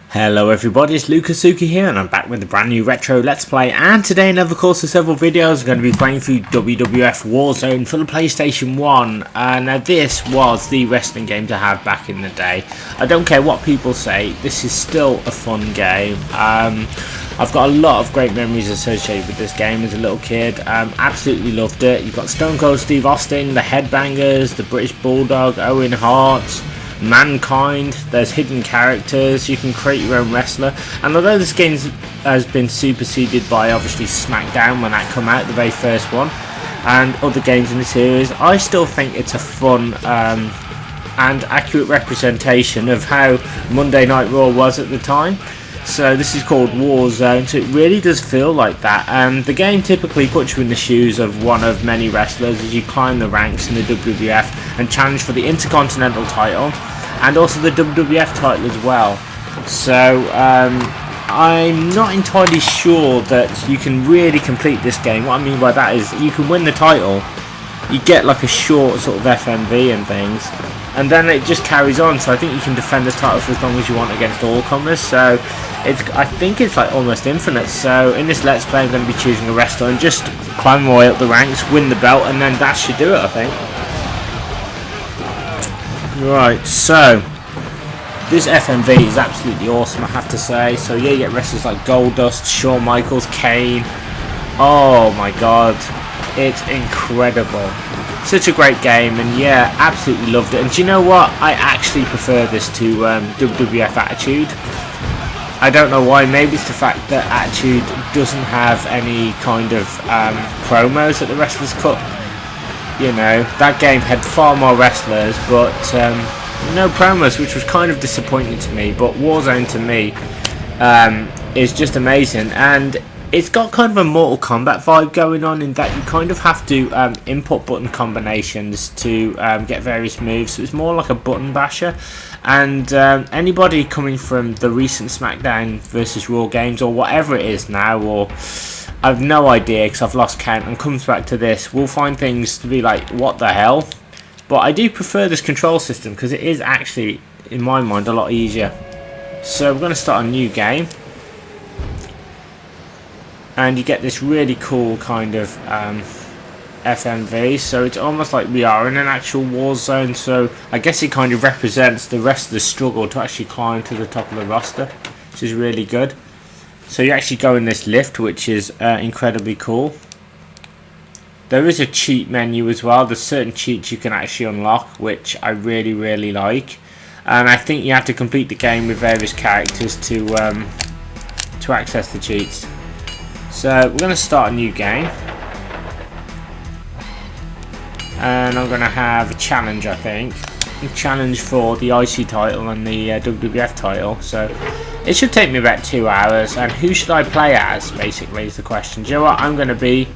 Hello everybody, it's Lucasukie here and I'm back with a brand new retro let's play, and today in the course of several videos I'm going to be playing through WWF Warzone for the PlayStation 1. Now this was the wrestling game to have back in the day. I don't care what people say, this is still a fun game. I've got a lot of great memories associated with this game as a little kid. Absolutely loved it. You've got Stone Cold Steve Austin, the Headbangers, the British Bulldog, Owen Hart, Mankind. There's hidden characters, you can create your own wrestler, and although this game has been superseded by obviously SmackDown when that came out, the very first one, and other games in the series, I still think it's a fun and accurate representation of how Monday Night Raw was at the time. So this is called Warzone, so it really does feel like that. The game typically puts you in the shoes of one of many wrestlers as you climb the ranks in the WWF and challenge for the Intercontinental title and also the WWF title as well. So I'm not entirely sure that you can really complete this game. What I mean by that is you can win the title, you get like a short sort of FMV and things, and then it just carries on. So I think you can defend the title for as long as you want against all comers. So I think it's like almost infinite. So in this let's play I'm going to be choosing a wrestler and just climb my way up the ranks, win the belt, and then that should do it, I think. Right, so this FMV is absolutely awesome, I have to say. So yeah, you get wrestlers like Goldust, Shawn Michaels, Kane. Oh my god, it's incredible. Such a great game, and yeah, absolutely loved it. And do you know what? I actually prefer this to WWF Attitude. I don't know why. Maybe it's the fact that Attitude doesn't have any kind of promos that the wrestlers cut. You know, that game had far more wrestlers, but no promos, which was kind of disappointing to me. But Warzone to me is just amazing, and it's got kind of a Mortal Kombat vibe going on in that you kind of have to input button combinations to get various moves. So it's more like a button basher. And anybody coming from the recent SmackDown versus Raw games or whatever it is now, or I've no idea because I've lost count, and comes back to this, will find things to be like, what the hell? But I do prefer this control system because it is actually, in my mind, a lot easier. So we're going to start a new game. And you get this really cool kind of FMV, so it's almost like we are in an actual war zone. So I guess it kind of represents the rest of the struggle to actually climb to the top of the roster, which is really good. So you actually go in this lift, which is incredibly cool. There is a cheat menu as well. There's certain cheats you can actually unlock, which I really like. And I think you have to complete the game with various characters to access the cheats. So we're going to start a new game, and I'm going to have a challenge, I think. A challenge for the IC title and the WWF title. So it should take me about 2 hours, and who should I play as, basically, is the question. Do you know what? I'm going to be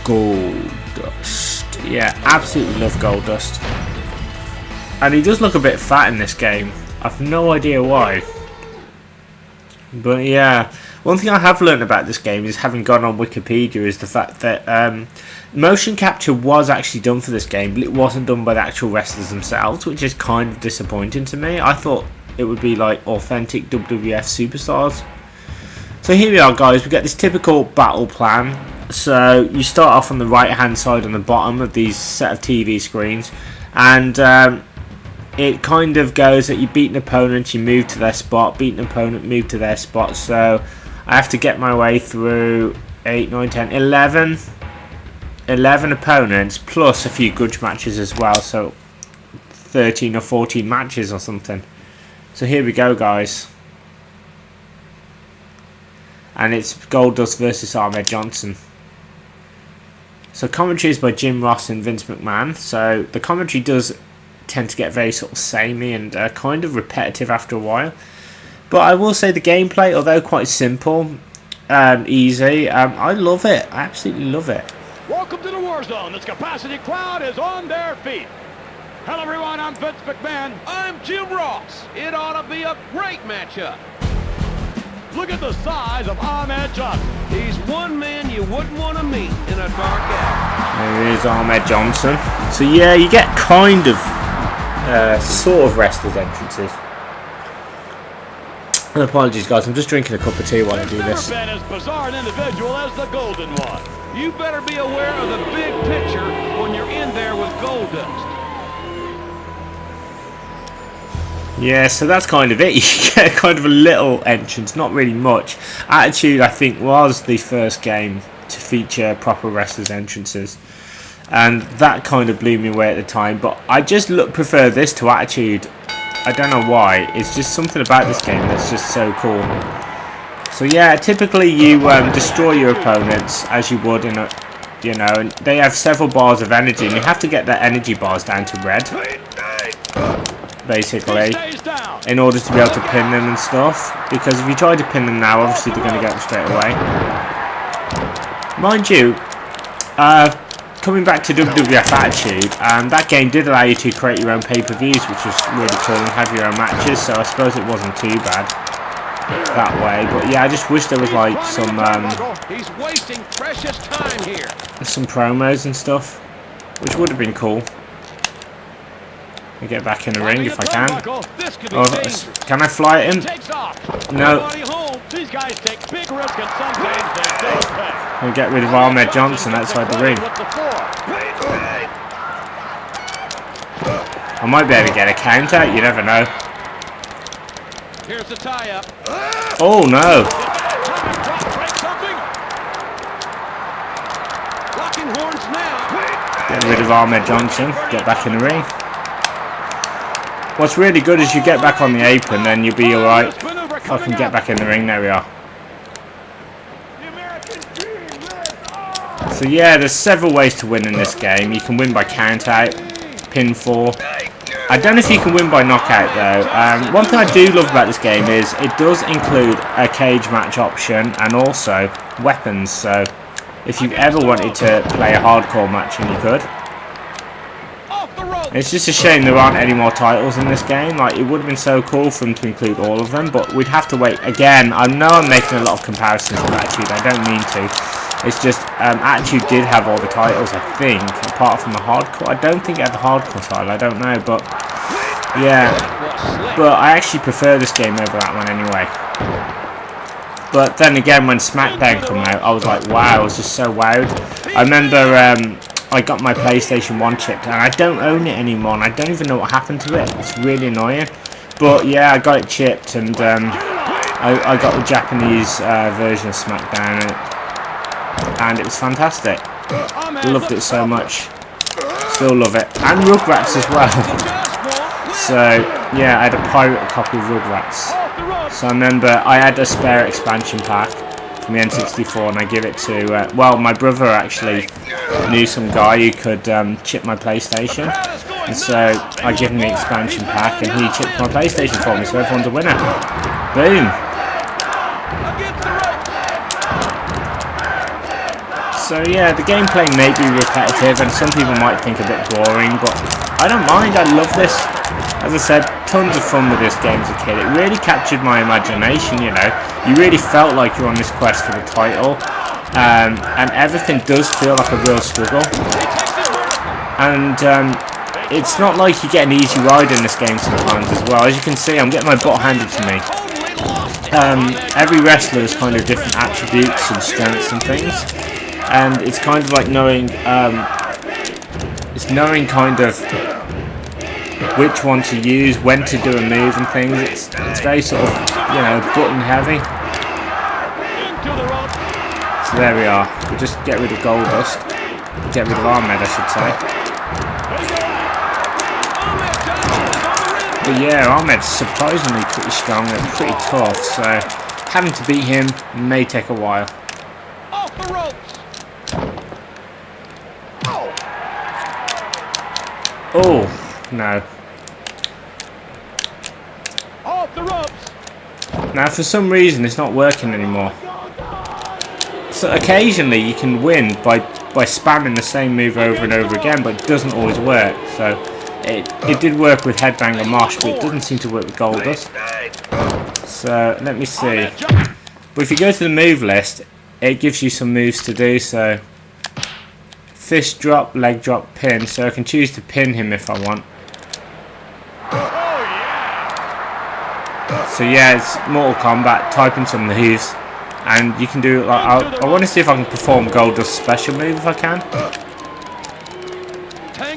Goldust. Yeah, absolutely love Goldust. And he does look a bit fat in this game. I've no idea why. But yeah, one thing I have learned about this game is, having gone on Wikipedia, is the fact that motion capture was actually done for this game, but it wasn't done by the actual wrestlers themselves, which is kind of disappointing to me. I thought it would be like authentic WWF superstars. So here we are, guys. We get this typical battle plan. So you start off on the right hand side on the bottom of these set of TV screens, and it kind of goes that you beat an opponent, you move to their spot, beat an opponent, move to their spot. So I have to get my way through 8, 9, 10, 11 opponents, plus a few grudge matches as well. So 13 or 14 matches or something. So here we go, guys. And it's Goldust versus Ahmed Johnson. So commentary is by Jim Ross and Vince McMahon. So the commentary does tend to get very sort of samey and kind of repetitive after a while, but I will say the gameplay, although quite simple and easy, I love it. I absolutely love it. Welcome to the Warzone. This capacity crowd is on their feet. Hello everyone, I'm Vince McMahon. I'm Jim Ross. It ought to be a great matchup. Look at the size of Ahmed Johnson. He's one man you wouldn't want to meet in a dark alley. There is Ahmed Johnson. So yeah, you get kind of sort of wrestlers entrances. And apologies guys, I'm just drinking a cup of tea while I do this. Been as bizarre an individual as the Golden one. You better be aware of the big picture when you're in there with Goldust. Yeah, so that's kind of it. You get kind of a little entrance, not really much. Attitude, I think, was the first game to feature proper wrestlers entrances, and that kind of blew me away at the time. But I just prefer this to Attitude. I don't know why. It's just something about this game that's just so cool. So yeah, typically you destroy your opponents as you would in a, you know, and they have several bars of energy, and you have to get their energy bars down to red, basically, in order to be able to pin them and stuff. Because if you try to pin them now, obviously they're going to get them straight away. Mind you, coming back to WWF Attitude, that game did allow you to create your own pay-per-views, which was really cool, and have your own matches, so I suppose it wasn't too bad that way. But yeah, I just wish there was like some he's wasting precious time here. some promos and stuff, which would have been cool. Let me get back in the ring if I can. Oh, can I fly at him? No. These guys take big risks and sometimes they don't pay. We'll get rid of Ahmed Johnson outside the ring. I might be able to get a count out, you never know. Here's the tie-up. Oh no! Locking horns now. Get rid of Ahmed Johnson, get back in the ring. What's really good is you get back on the apron, then you'll be alright. I can get back in the ring, there we are. So yeah, there's several ways to win in this game. You can win by count out, pinfall. I don't know if you can win by knockout though. One thing I do love about this game is it does include a cage match option and also weapons. So if you ever wanted to play a hardcore match, and you could. It's just a shame there aren't any more titles in this game. Like, it would have been so cool for them to include all of them, but we'd have to wait. Again, I know I'm making a lot of comparisons with Attitude. I don't mean to. It's just Attitude did have all the titles, I think, apart from the hardcore. I don't think it had the hardcore title. I don't know, but yeah. But I actually prefer this game over that one anyway. But then again, when SmackDown came out, I was like, wow, I was just so wowed. I remember I got my PlayStation 1 chipped, and I don't own it anymore, and I don't even know what happened to it. It's really annoying. But yeah, I got it chipped, and I got the Japanese version of SmackDown, and it was fantastic. Loved it so much. Still love it. And Rugrats as well. So yeah, I had a pirate copy of Rugrats. So I remember I had a spare expansion pack from the N64, and I give it to well, my brother actually knew some guy who could chip my PlayStation, and so I give him the expansion pack and he chipped my PlayStation for me, so everyone's a winner. Boom. So yeah, the gameplay may be repetitive and some people might think a bit boring, but I don't mind. I love this. As I said, tons of fun with this game as a kid. It really captured my imagination, you know. You really felt like you're on this quest for the title. And everything does feel like a real struggle. And it's not like you get an easy ride in this game sometimes as well. As you can see, I'm getting my butt handed to me. Every wrestler has kind of different attributes and strengths and things. And it's kind of like knowing, it's knowing kind of which one to use, when to do a move and things. It's very sort of, you know, button heavy. So there we are. We'll just get rid of Goldust. Get rid of Ahmed, I should say. But yeah, Ahmed's surprisingly pretty strong and pretty tough, so having to beat him may take a while. Off the ropes. Oh, no. Off the ropes. Now for some reason it's not working anymore. So occasionally you can win by spamming the same move over and over again, but it doesn't always work. So it did work with Headbang and Mosh, but it doesn't seem to work with Goldust. So let me see. But if you go to the move list, it gives you some moves to do. So fist drop, leg drop, pin. So I can choose to pin him if I want. So yeah, it's Mortal Kombat. Type in some moves, and you can do like I want to see if I can perform Goldust's special move if I can.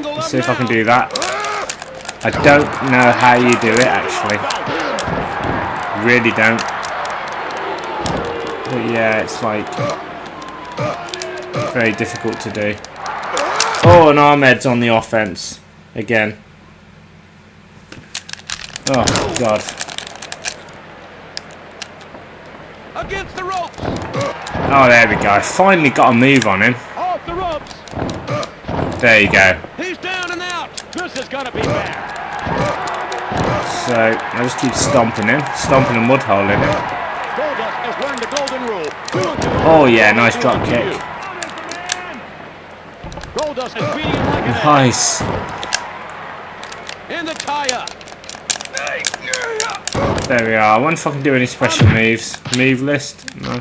Let's see if I can do that. I don't know how you do it actually. Really don't. But yeah, it's like very difficult to do. Oh, and Ahmed's on the offense again. Oh god. Against the ropes. Oh, there we go. I finally got a move on him. Off the ropes. There you go. He's down and out. This is gonna be bad. So I just keep stomping him, stomping a mud hole in him. Goldust has learned the golden rule. Oh yeah, nice drop kick. Goldust is beating him like an ass. Nice. In the tie-up. There we are. I wonder if I can do any special moves. Move list? No.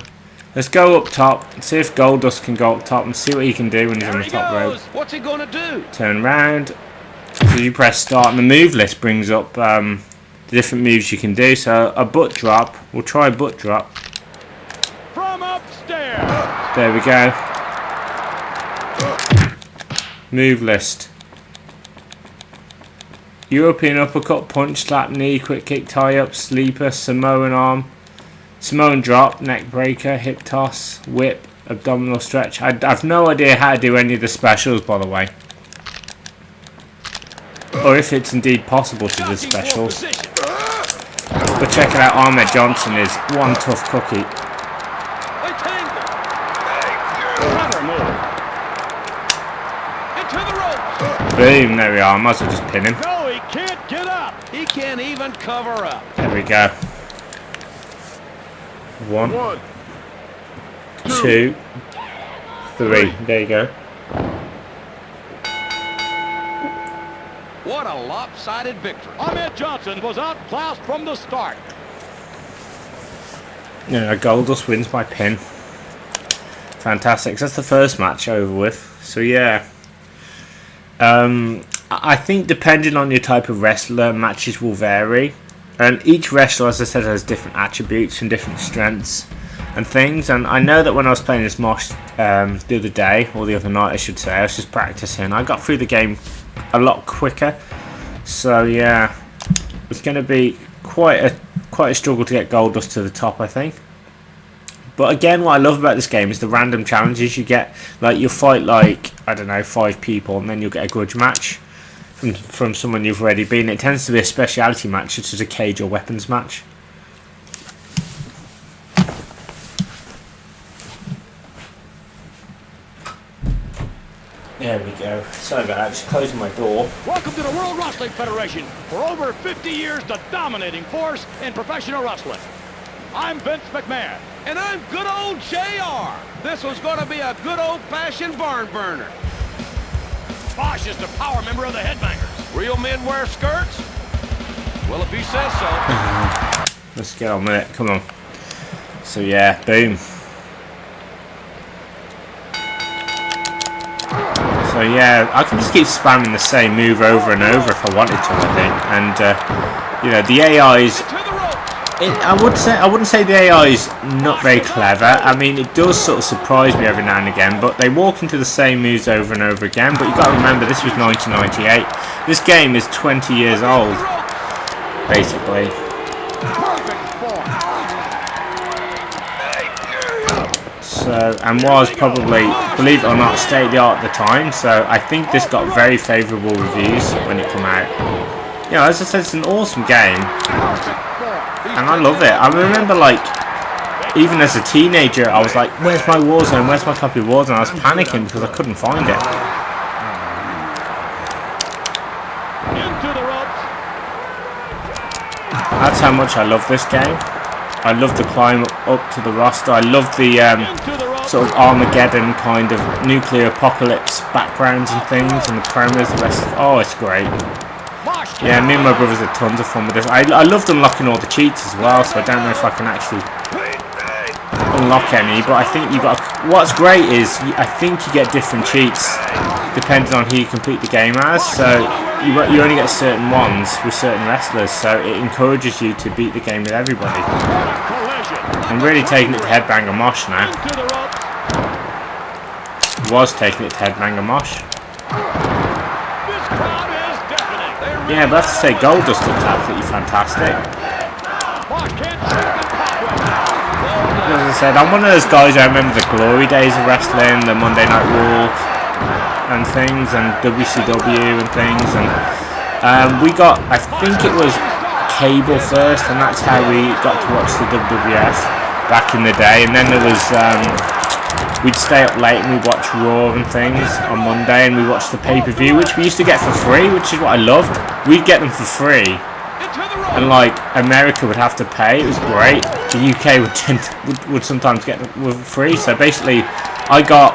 Let's go up top and see if Goldust can go up top and see what he can do when he's on the top rope. What's he gonna do? Turn round. So you press start and the move list brings up the different moves you can do. So a butt drop. We'll try a butt drop. From upstairs. There we go. Move list. European uppercut, punch, slap, knee, quick kick, tie up, sleeper, Samoan arm, Samoan drop, neck breaker, hip toss, whip, abdominal stretch. I've no idea how to do any of the specials, by the way. Or if it's indeed possible to do specials. But check it out, Ahmed Johnson is one tough cookie. Boom, there we are. I might as well just pin him. No, he can't get up. He can't even cover up. There we go. 1, 2, 3. There you go. What a lopsided victory. Ahmed Johnson was outclassed from the start. Yeah, Goldust wins by pin. Fantastic. So that's the first match over with. So yeah. I think depending on your type of wrestler, matches will vary. And each wrestler, as I said, has different attributes and different strengths and things. And I know that when I was playing this match the other day, or the other night I should say, I was just practicing. I got through the game a lot quicker. So yeah, it's going to be quite a struggle to get Goldust to the top, I think. But again, what I love about this game is the random challenges you get. Like you'll fight like, I don't know, 5 people, and then you'll get a grudge match from someone you've already been. It tends to be a speciality match, such as a cage or weapons match. There we go. Sorry about that, just closing my door. Welcome to the World Wrestling Federation. For over 50 years, the dominating force in professional wrestling. I'm Vince McMahon. And I'm good old JR. This was going to be a good old-fashioned barn burner. Bosch is the power member of the Headbangers. Real men wear skirts? Well, if he says so. Let's get on with it. Come on. So yeah, boom. So yeah, I can just keep spamming the same move over and over if I wanted to, I think. And you know, the AI's. I wouldn't say the AI is not very clever. I mean, it does sort of surprise me every now and again, but they walk into the same moves over and over again. But you've got to remember, this was 1998. This game is 20 years old, basically. So, and was probably, believe it or not, state of the art at the time. So I think this got very favourable reviews when it came out. You know, as I said, it's an awesome game. And I love it. I remember, like, even as a teenager, I was like, where's my Warzone? Where's my copy of Warzone? I was panicking because I couldn't find it. That's how much I love this game. I love the climb up to the roster. I love the sort of Armageddon kind of nuclear apocalypse backgrounds and things, and the promos, the rest of it. Oh, it's great. Yeah, me and my brothers had tons of fun with this. I loved unlocking all the cheats as well, so I don't know if I can actually... unlock any, but I think you got. What's great is I think you get different cheats depending on who you complete the game as. So you only get certain ones with certain wrestlers. So it encourages you to beat the game with everybody. I'm really taking it to Headbanger Mosh now. Was taking it to Headbanger Mosh. Yeah, but I have to say Goldust looks absolutely fantastic. As I said, I'm one of those guys. I remember the glory days of wrestling, the Monday Night Raw and things, and WCW and things. And we got, I think it was cable first, and that's how we got to watch the WWF back in the day. And then there was, we'd stay up late and we'd watch Raw and things on Monday, and we watched the pay-per-view, which we used to get for free, which is what I loved. We'd get them for free. And like America would have to pay. It was great. The UK would sometimes get them for free. So basically,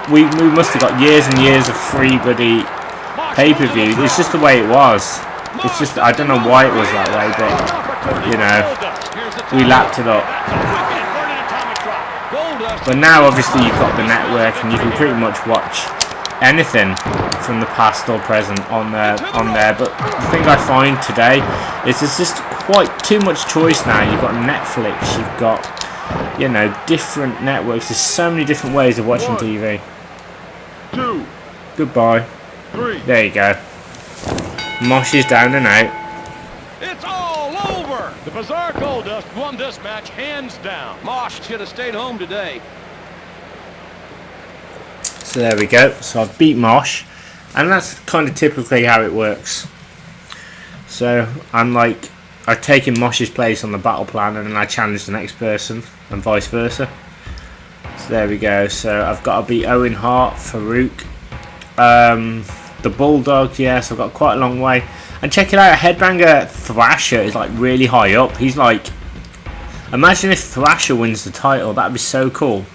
we must have got years and years of free bloody pay-per-view. It's just the way it was. It's just, I don't know why it was that way, but you know, we lapped it up. But now obviously you've got the network and you can pretty much watch anything from the past or present on there. But the thing I find today is there's just quite too much choice now. You've got Netflix, you've got, you know, different networks. There's so many different ways of watching TV. 2. Goodbye. 3. There you go. Mosh is down and out. It's all over. The Bizarre Goldust won this match hands down. Mosh should have stayed home today. So there we go. So I've beat Mosh, and that's kind of typically how it works. So I've taken Mosh's place on the battle plan, and then I challenge the next person, and vice versa. So there we go. So I've got to beat Owen Hart, Farouk, the Bulldog. Yes, I've got quite a long way. And check it out, Headbanger Thrasher is like really high up. He's like, imagine if Thrasher wins the title. That'd be so cool.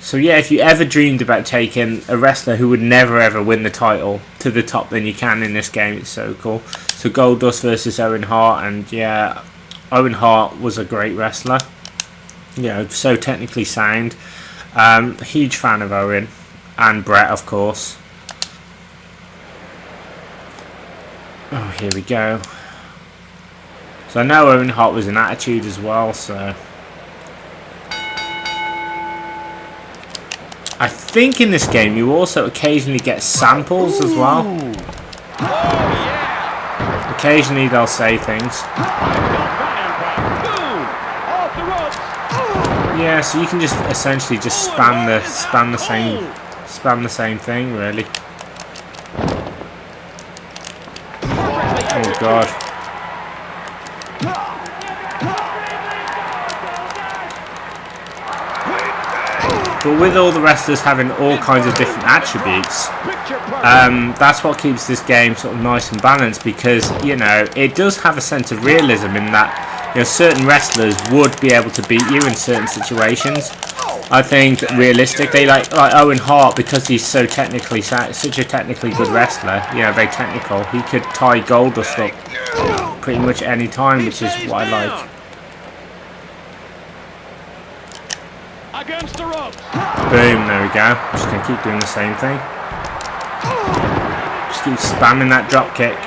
So yeah, if you ever dreamed about taking a wrestler who would never ever win the title to the top, then you can in this game. It's so cool. So Goldust versus Owen Hart, and yeah, Owen Hart was a great wrestler. You know, so technically sound. Huge fan of Owen and Brett, of course. Oh, here we go. So I know Owen Hart was in Attitude as well, so I think in this game you also occasionally get samples as well. Occasionally they'll say things. Yeah, so you can just essentially just spam the same thing, really. Oh god. But with all the wrestlers having all kinds of different attributes, that's what keeps this game sort of nice and balanced, because, you know, it does have a sense of realism in that, you know, certain wrestlers would be able to beat you in certain situations. I think realistically, like Owen Hart, because he's so technically such a technically good wrestler, you know, very technical, he could tie Goldust up pretty much any time, which is what I like. Against the ropes. Boom, there we go. Just gonna keep doing the same thing. Just keep spamming that drop kick.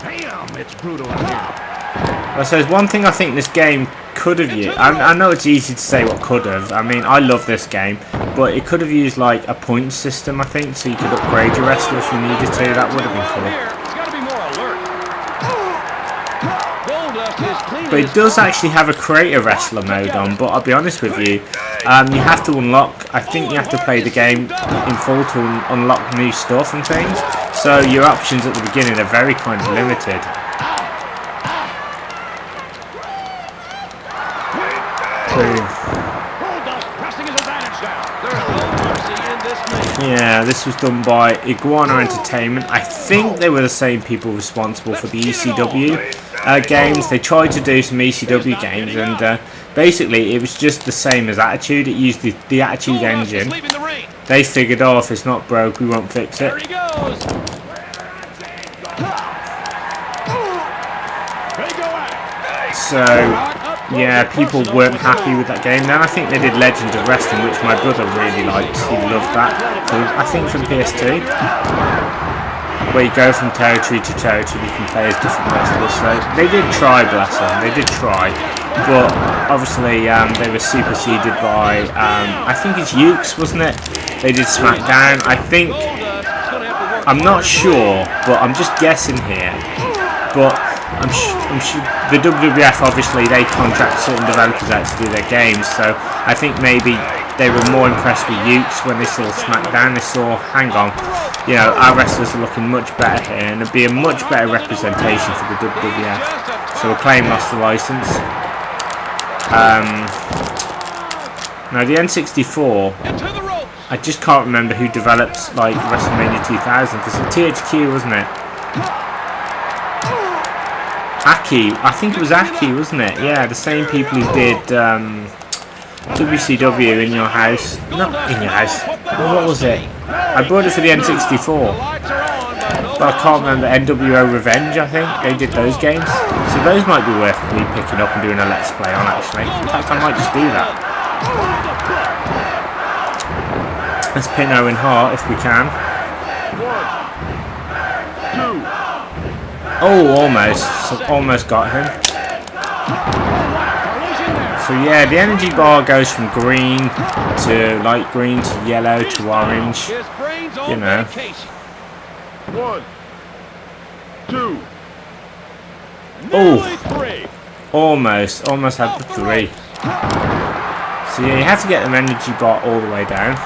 Damn, it's brutal in here. So there's one thing I think this game could have used. I know it's easy to say what could have. I mean, I love this game, but it could have used like a point system, I think, so you could upgrade your wrestler if you needed to. That would have been cool. But it does actually have a creator wrestler mode on, but I'll be honest with you, you have to unlock, I think you have to play the game in full to unlock new stuff and things, so your options at the beginning are very kind of limited. Yeah, this was done by Iguana Entertainment. I think they were the same people responsible for the ECW games. They tried to do some ECW games, and basically it was just the same as Attitude. It used the Attitude engine. They figured, oh, if it's not broke, we won't fix it. So yeah, people weren't happy with that game. Then I think they did Legends of Wrestling, which my brother really liked. He loved that. So I think from PS2, where you go from territory to territory, you can play as different wrestlers. So they did try, bless them. They did try, but obviously they were superseded by I think it's Ukes, wasn't it? They did SmackDown. I think, I'm not sure, but I'm just guessing here. But I'm sure the WWF, obviously they contract certain developers out to do their games, so I think maybe they were more impressed with Ukes when they saw SmackDown. They saw, hang on, you know, our wrestlers are looking much better here, and it'd be a much better representation for the WWF. So Acclaim lost the license. Now the N64, I just can't remember who developed like WrestleMania 2000, because it's THQ, wasn't it? Aki, I think it was Aki, wasn't it? Yeah, the same people who did WCW in your house. Not in your house. Oh, what was it? I bought it for the N64, but I can't remember. NWO Revenge, I think they did those games. So those might be worth me picking up and doing a let's play on. Actually, in fact, I might just do that. Let's pin Owen Hart if we can. Oh, almost got him. So yeah, the energy bar goes from green to light green to yellow to orange. You know. 1, 2. Oh, almost had the 3. So yeah, you have to get the energy bar all the way down.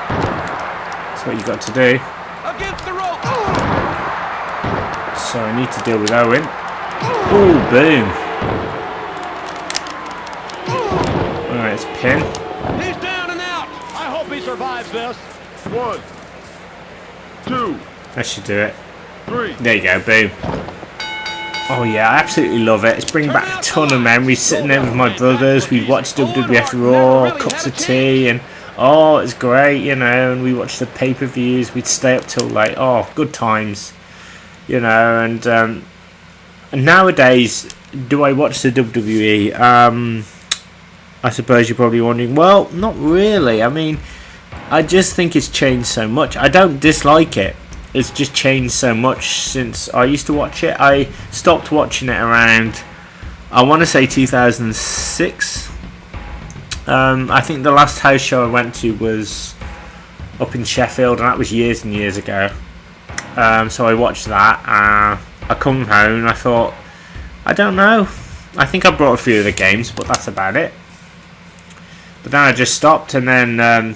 That's what you got to do. So I need to deal with Owen. Oh, boom. Alright, it's pin. He's down and out. I hope he survives this. 1, 2. That should do it. 3. There you go, boom. Oh yeah, I absolutely love it. It's bringing back a ton of memories. Sitting there with my brothers, we'd watch WWF Raw, cups of tea, and oh, it's great, you know. And we watched the pay-per-views. We'd stay up till late. Oh, good times. You know, and nowadays, do I watch the WWE? I suppose you're probably wondering. Well, not really. I mean, I just think it's changed so much. I don't dislike it. It's just changed so much since I used to watch it. I stopped watching it around, I want to say 2006. I think the last house show I went to was up in Sheffield, and that was years and years ago. So I watched that. I come home and I thought, I don't know. I think I brought a few of the games, but that's about it. But then I just stopped, and then